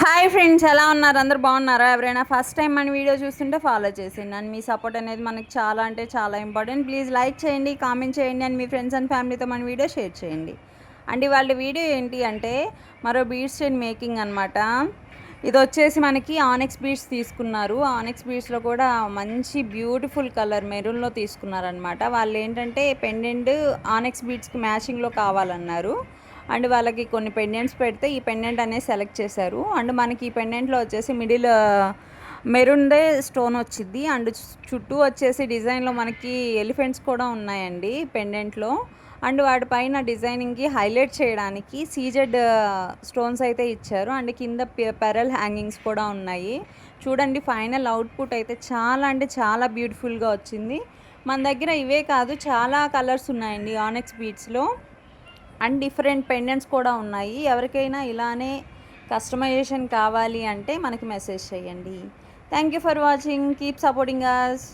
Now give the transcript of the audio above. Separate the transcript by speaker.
Speaker 1: Hi friends, ఎలా ఉన్నారు? అందరు బాగున్నారా? ఎవరైనా ఫస్ట్ టైం మన వీడియో చూస్తుంటే ఫాలో చేసేయండి. అండ్ మీ సపోర్ట్ అనేది మనకి చాలా అంటే చాలా ఇంపార్టెంట్. ప్లీజ్ లైక్ చేయండి, కామెంట్ చేయండి, అండ్ మీ ఫ్రెండ్స్ అండ్ ఫ్యామిలీతో మన వీడియో షేర్ చేయండి. అండ్ వాళ్ళ వీడియో ఏంటి అంటే మరో బీడ్స్ చైన్ మేకింగ్ అనమాట. ఇది వచ్చేసి మనకి ఆనెక్స్ బీడ్స్ తీసుకున్నారు. ఆనెక్స్ బీడ్స్లో కూడా మంచి బ్యూటిఫుల్ కలర్ మెరూన్లో తీసుకున్నారనమాట. వాళ్ళు ఏంటంటే పెండెంట్ ఆనెక్స్ బీడ్స్కి మ్యాచింగ్లో కావాలన్నారు. అండ్ వాళ్ళకి కొన్ని పెండెంట్స్ పెడితే ఈ పెండెంట్ అనేది సెలెక్ట్ చేశారు. అండ్ మనకి ఈ పెండెంట్లో వచ్చేసి మిడిల్ మెరూన్దే స్టోన్ వచ్చింది. అండ్ చుట్టూ వచ్చేసి డిజైన్లో మనకి ఎలిఫెంట్స్ కూడా ఉన్నాయండి పెండెంట్లో. అండ్ వాటిపైన డిజైనింగ్కి హైలైట్ చేయడానికి సీజెడ్ స్టోన్స్ అయితే ఇచ్చారు. అండ్ కింద పెరల్ హ్యాంగింగ్స్ కూడా ఉన్నాయి. చూడండి, ఫైనల్ అవుట్పుట్ అయితే చాలా అంటే చాలా బ్యూటిఫుల్గా వచ్చింది. మన దగ్గర ఇవే కాదు, చాలా కలర్స్ ఉన్నాయండి ఆనెక్స్ బీడ్స్లో. అండ్ డిఫరెంట్ పెండెంట్స్ కూడా ఉన్నాయి. ఎవరికైనా ఇలానే కస్టమైజేషన్ కావాలి అంటే మనకి మెసేజ్ చేయండి. Thank you for watching. Keep supporting us.